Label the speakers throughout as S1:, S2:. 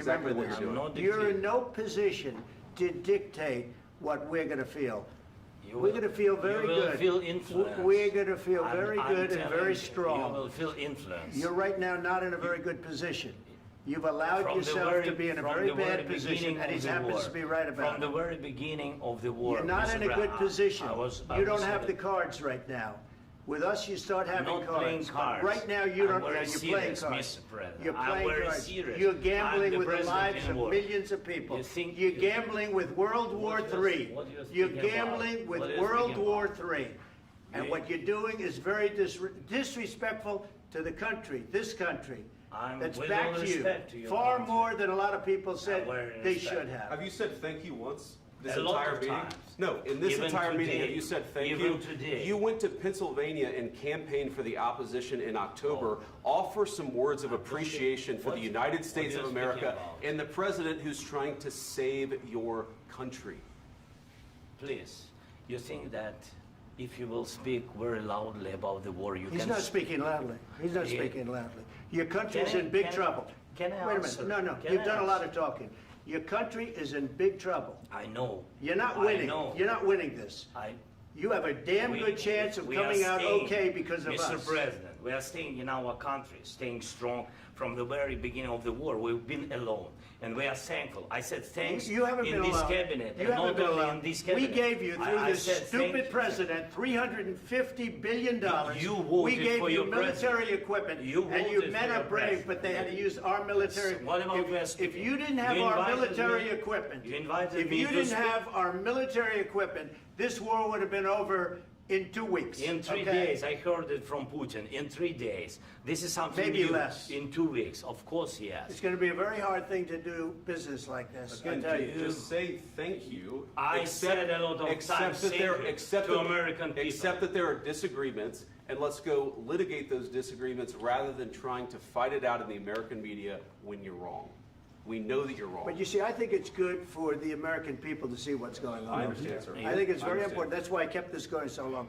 S1: Exactly what you're doing.
S2: You're in no position to dictate what we're going to feel. We're going to feel very
S3: You will
S2: good.
S3: feel influenced.
S2: We're going to feel very
S3: I'm
S2: good and
S3: telling
S2: very
S3: you,
S2: strong.
S3: You will feel influence.
S2: You're right now not in a very good position. You've allowed
S3: From the
S2: yourself
S3: very-
S2: to be in a
S3: from
S2: very
S3: the very
S2: bad position,
S3: beginning
S2: and he
S3: of the
S2: happens
S3: war.
S2: to be right about
S3: From
S2: it.
S3: the very beginning of the war.
S2: You're not
S3: Mr.
S2: in a good
S3: Brown,
S2: position.
S3: I
S2: You don't
S3: was
S2: have the cards right now. With us, you start having
S3: not
S2: cards.
S3: playing
S2: But
S3: cards.
S2: right now, you don't.
S3: I'm very
S2: You're playing
S3: serious,
S2: cards.
S3: Mr. President.
S2: You're
S3: I'm
S2: playing
S3: very
S2: cards.
S3: serious.
S2: You're
S3: I'm
S2: gambling
S3: the
S2: with the
S3: president
S2: lives
S3: in
S2: of
S3: war.
S2: millions of people.
S3: You think-
S2: You're gambling with World War
S3: What do you-
S2: III.
S3: what do you
S2: You're
S3: think about?
S2: gambling with
S3: What do you
S2: World
S3: think
S2: War
S3: about?
S2: III. And
S3: You-
S2: what you're doing is very disrespectful to the country, this country. That's
S3: with
S2: back
S3: all
S2: to
S3: respect to
S2: you.
S3: your
S2: Far
S3: country.
S2: more than a lot of people said
S3: very
S2: they
S3: respect.
S2: should have.
S1: Have you said thank you once? This
S3: A lot
S1: entire
S3: of
S1: meeting?
S3: times.
S1: No, in this
S3: Even
S1: entire meeting,
S3: today.
S1: have you said thank
S3: Even
S1: you?
S3: today.
S1: You went to Pennsylvania and campaigned for the opposition in October. Offer some words of appreciation for the United States
S3: what
S1: of
S3: are you speaking
S1: America
S3: about?
S1: and the president who's trying to save your country.
S3: Please, you think that if you will speak very loudly about the war, you
S2: He's
S3: can...
S2: not speaking loudly. He's not
S3: Yeah.
S2: speaking loudly. Your country's
S3: Can I-
S2: in big
S3: can I-
S2: trouble.
S3: can I
S2: Wait a
S3: answer?
S2: minute. No,
S3: Can
S2: you've
S3: I
S2: done a lot
S3: answer?
S2: of talking. Your country is in big trouble.
S3: I know.
S2: You're not
S3: I
S2: winning.
S3: know.
S2: You're not winning this. You have a damn good chance of
S3: we are
S2: coming out
S3: staying,
S2: okay because of
S3: Mr.
S2: us.
S3: President, we are staying in our country, staying strong from the very beginning of the war. We've been alone, and we are thankful. I said thanks
S2: You haven't
S3: in
S2: been
S3: this
S2: alone.
S3: cabinet,
S2: You
S3: and
S2: haven't
S3: not
S2: been
S3: only
S2: alone.
S3: in this
S2: We
S3: cabinet.
S2: gave you, through
S3: I
S2: this
S3: said thank
S2: stupid
S3: you.
S2: president, $350 billion.
S3: You voted
S2: We gave
S3: for
S2: you
S3: your
S2: military
S3: president.
S2: equipment,
S3: You
S2: and you
S3: voted
S2: men
S3: for
S2: are
S3: your
S2: brave,
S3: president.
S2: but they had to use our military.
S3: What about we are
S2: If
S3: speaking?
S2: you didn't have
S3: You
S2: our
S3: invited
S2: military
S3: me-
S2: equipment,
S3: you invited
S2: if
S3: me
S2: you
S3: to
S2: didn't
S3: speak.
S2: have our military equipment, this war would have been over in 2 weeks.
S3: In 3
S2: okay?
S3: days, I heard it from Putin. In 3 days, this is something
S2: Maybe
S3: new.
S2: less.
S3: In 2 weeks, of course, yes.
S2: It's going to be a very hard thing to do business like this. I
S1: Again,
S2: tell you.
S1: just say thank you.
S3: I said a lot of
S1: accept
S3: times
S1: that
S3: thank
S1: there,
S3: you
S1: accept
S3: to
S1: that-
S3: American people.
S1: Accept that there are disagreements, and let's go litigate those disagreements rather than trying to fight it out in the American media when you're wrong. We know that you're wrong.
S2: But you see, I think it's good for the American people to see what's going on.
S1: I understand, sir.
S2: I think it's
S1: I
S2: very
S1: understand.
S2: important. That's why I kept this going so long.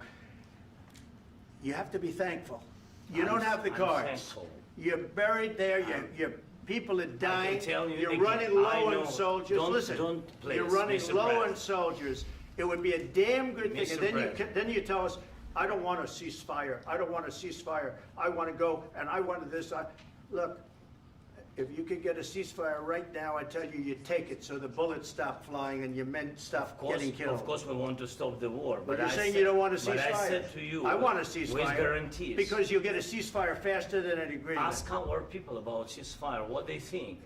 S2: You have to be thankful. You
S3: I'm-
S2: don't have the
S3: I'm
S2: cards.
S3: thankful.
S2: You're buried there. Your people are dying.
S3: tell you
S2: You're
S3: again,
S2: running
S3: I
S2: low
S3: know.
S2: on soldiers.
S3: Don't-
S2: Listen,
S3: don't please,
S2: you're running
S3: Mr.
S2: low on
S3: President.
S2: soldiers. It would be a damn good thing.
S3: Mr.
S2: And then
S3: President.
S2: then you tell us, I don't want a ceasefire. I don't want a ceasefire. I want to go and I wanted this. Look, if you could get a ceasefire right now, I tell you, you take it so the bullets stop flying and your men stop getting killed.
S3: Of course, we want to stop the war.
S2: But you're
S3: I
S2: saying
S3: said-
S2: you don't want a ceasefire.
S3: But I said to you,
S2: I want a ceasefire.
S3: with guarantees.
S2: Because you'll get a ceasefire faster than an agreement.
S3: Ask our people about ceasefire, what they think.